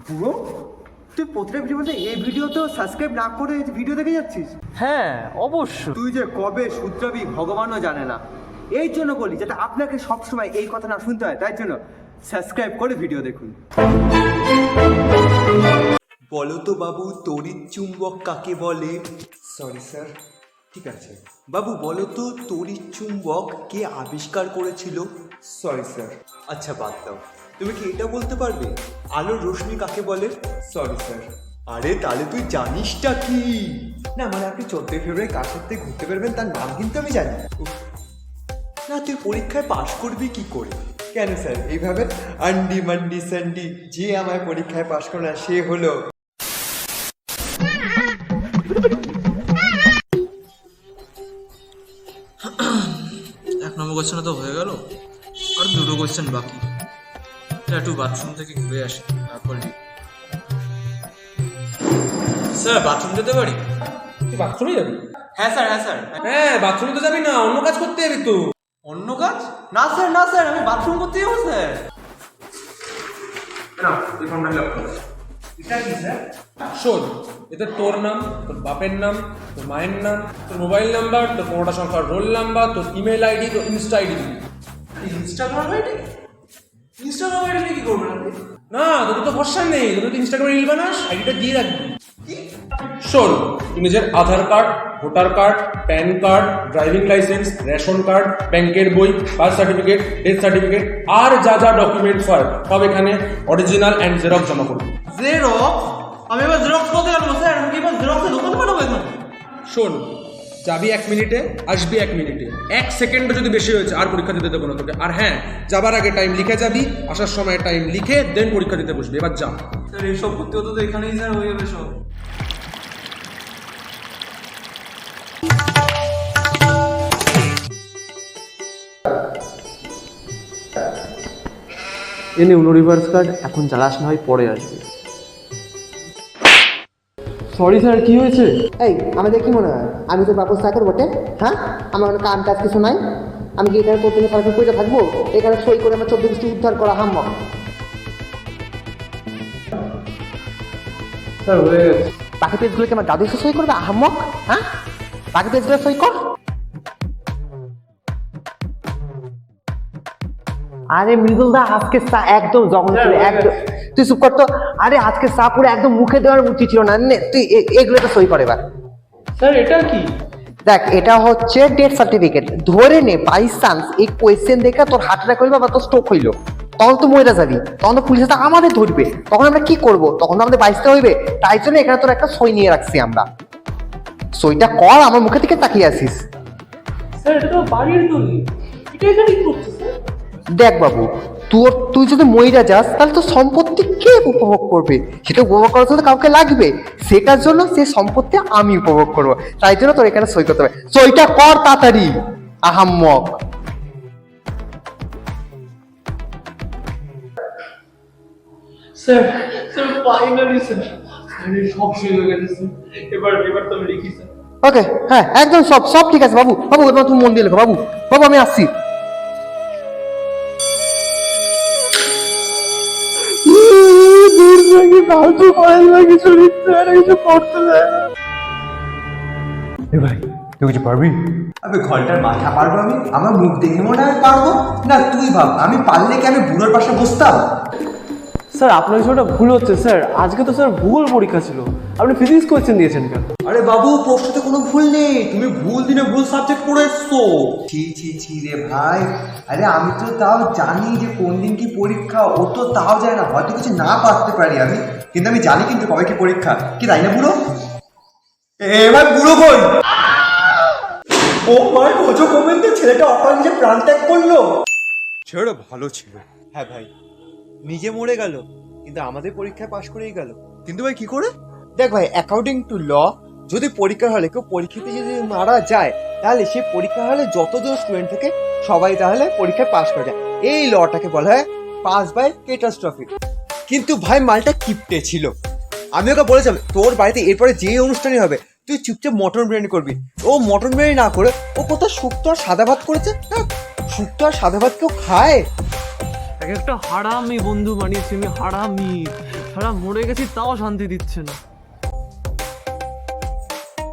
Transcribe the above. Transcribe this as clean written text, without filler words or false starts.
পুরো তুই প্রত্যেক ভিডিওতে এই ভিডিও তো সাবস্ক্রাইব না করে ভিডিও দেখে যাচ্ছিস? হ্যাঁ অবশ্যই। তুই যে কবে শুধরাবি ভগবানও জানে না। এই জন্য বলি যাতে আপনাকে সবসময় এই কথা না শুনতে হয়, তাই জন্য সাবস্ক্রাইব করে ভিডিও দেখুন। বলো তো বাবু, তড়িৎ চুম্বক কাকে বলে? Sorry sir. ঠিক আছে বাবু, বলো তো তড়িৎ চুম্বক কে আবিষ্কার করেছিল? Sorry sir. আচ্ছা বাদ দাও, তুমি কি এটা বলতে পারবে আলোর রশ্মি কাকে বলে? Sorry sir. আরে তাহলে তুই জানিসটা কি? না মানে আপনি 14 ফেব্রুয়ারি কার সাথে ঘুরতে বেরবেন তার নাম কিন্তু আমি জানি। না তুই পরীক্ষায় পাশ করবি কি করে? কেন স্যার এইভাবে আন্ডি মান্ডি সান্ডি, যে আমার পরীক্ষায় পাশ করে না সে হলো। এক নম্বর কোয়েশ্চেন তো হয়ে গেল, আর দুটো কোয়েশ্চেন বাকি। একটু বাথরুম থেকে ঘুরে আসি, তারপর স্যার বাথরুম যেতে পারি? তুই বাথরুমে যাবি? হ্যাঁ স্যার, হ্যাঁ স্যার। হ্যাঁ, বাথরুমে তো যাবি না, অন্য কাজ করতে যাবি তো। অন্য কাজ? না স্যার, না স্যার, আমি বাথরুম করতে যাবো স্যার। না, তুই ফোনটা লক কর। এটা কি স্যার? শোন, এতে তোর নাম, তোর বাপের নাম, তোর মায়ের নাম, তোর মোবাইল নাম্বার, তোর কোনটা সংখ্যার রোল নাম্বার, তোর ইমেল আইডি, তোর ইনস্টা আইডি দিবি। Instagram ID? ইনস্টাগ্রাম আইডি নিয়ে কি করবেন আপনি? না, তোর তো ভরসা নেই, তোর তো ইনস্টাগ্রামে রিল বানাস, আইডিটা দিয়ে রাখবি। শোন, তুই নিজের Aadhaar card, voter card, PAN card, driving licence, ration card, ব্যাংকের বই, বার্থ সার্টিফিকেট, ডেথ সার্টিফিকেট আর যা যা ডকুমেন্টস হয় সব এখানে অরিজিনাল অ্যান্ড জেরক্স জমা করবি। জেরক্স? আমি এবার জেরক্স করতে গেলাম স্যার, আমি কি এবার জেরক্সের দোকান বানাবো এখন? শোন, যাবি 1 মিনিটে, আসবি 1 মিনিটে, 1 সেকেন্ডও যদি বেশি হয়েছে আর পরীক্ষা দিতে দেবো না তোকে। আর হ্যাঁ, যাবার আগে টাইম লিখে যাবি, আসার সময় টাইম লিখে দেন পরীক্ষা দিতে বসবি। এবার যা। স্যার এইসব করতে হতো তো এখানেই স্যার হয়ে যাবে সব। এনে রিভার্স কার্ড, এখন চালাস না হয় পরে আসবে। সরি স্যার, কি হয়েছে? এই আমাদের কি মনে হয় আমি তো ব্যবস্থা করবো বটে? হ্যাঁ, আমার কোনো কাম কাজ কিছু নাই? আমি কি এখানে প্রতিদিন সারাদিন পয়সা থাকবো? এখানে সই করে আমার 14 বৃষ্টি উদ্ধার করা হাম্মক। স্যার হয়ে গেছে। বাকি পেজগুলোকে আমার দাদু এসে সই করবে হাম্মক? হ্যাঁ, বাকি পেজগুলো সই কর। আরে মৃদুল দা, আজকে চা একদম জঘন্য ছিল, একদম। তুই চুপ করতো। আরে আজকে চা পুরো একদম মুখে দেওয়ার উচিত ছিল না। নে তুই এগুলোতে সই করে এবার। স্যার এটা কি? দেখ, এটা হচ্ছে ডেথ সার্টিফিকেট। ধরে নে বাই চান্স এই কোয়েশ্চেন দেখে তোর হার্ট অ্যাটাক হইলো বা তোর স্ট্রোক হইলো, তখন তো মরে যাবি, তখন তো পুলিশে তো আমাদের ধরবে, তখন আমরা কি করব? তখন তো আমাদের বাইসতে হইবে। তাই জন্য এখানে তোর একটা সই নিয়ে রাখছি আমরা। সইটা কর, আমার মুখে থেকে তাকিয়ে আসিস। স্যার এটা তো বাড়ির দলিল, এটা এখানে কি করছে স্যার? দেখ বাবু, তুই যদি মইরা যাস তাহলে তো সম্পত্তি কে উপভোগ করবে? সেটা উপভোগ করার জন্য কাউকে লাগবে, সেটার জন্য সে সম্পত্তি আমি উপভোগ করবো। তাই জন্য তোর এখানে সই করতে হবে। সইটা কর তাড়াতাড়ি আহাম্মক। স্যার স্যার ফাইনালি স্যার, আরে সব শেষ হয়ে গেছে স্যার। এবার তো আমি লিখি স্যার। ওকে, হ্যাঁ একদম সব সব ঠিক আছে বাবু। বাবু এবার তুমি মন দিয়ে লেখো বাবু। বাবু আমি আসছি। ভাই তুই কিছু পারবি? আবে ঘন্টার মাথা পারবো আমি? আমার মুখ দেখে মনে হয় পারবো না? তুই ভাব, আমি পারলে কি আমি বুড়োর পাশে বসতাম? স্যার আপনার কিছুটা ভুল হচ্ছে স্যার, আজকে তো স্যার ভূগোল পরীক্ষা ছিল, আপনি ফিজিক্স কোয়েশ্চেন দিয়েছেন কেন? আরে বাবু, প্রশ্নতে কোনো ভুল নেই, তুমি ভুল দিনে ভুল সাবজেক্ট পড়ে এসছো। ছি ছি ছি রে ভাই। আরে আমি তো তাও জানি যে কোন দিন কি পরীক্ষা, ও তো তাও জানে না। হয়তো কিছু না পারতে পারি আমি, কিন্তু আমি জানি কিন্তু কবে কি পরীক্ষা, কি তাই না বুড়ো? এবার বুড়ো কই? ও মাই ওজো কমেন্টে ছেলেটা অকাল নিজে প্রাণ ত্যাগ করলো। ছেড়ে ভালো ছিল। হ্যাঁ ভাই, নিজে মরে গেল কিন্তু আমাদের পরীক্ষায় পাশ করেই গেল। কিন্তু ভাই কি করে? দেখ ভাই, অ্যাকর্ডিং টু ল, যদি পরীক্ষার হলে কেউ পরীক্ষাতে যদি মারা যায় তাহলে সেই পরীক্ষার হলে যতজন স্টুডেন্ট থাকে সবাই তাহলে পরীক্ষায় পাশ করে যায়। এই লটাকে বলা হয় পাস বাই ক্যাটাস্ট্রফি। কিন্তু ভাই মালটা কিপটে ছিল। আমি ওকে বলেছিলাম তোর বাড়িতে এরপরে যে অনুষ্ঠানই হবে তুই চুপচাপ মটন বিরিয়ানি করবি। ও মটন বিরিয়ানি না করে ও কোথাও শুক্তো আর সাদা ভাত করেছে। শুক্তো আর সাদা ভাত কেউ খায়? এক একটা হারামি বন্ধু বানিয়েছি আমি, হারামি। সারা মরে গেছি তাও শান্তি দিচ্ছে না।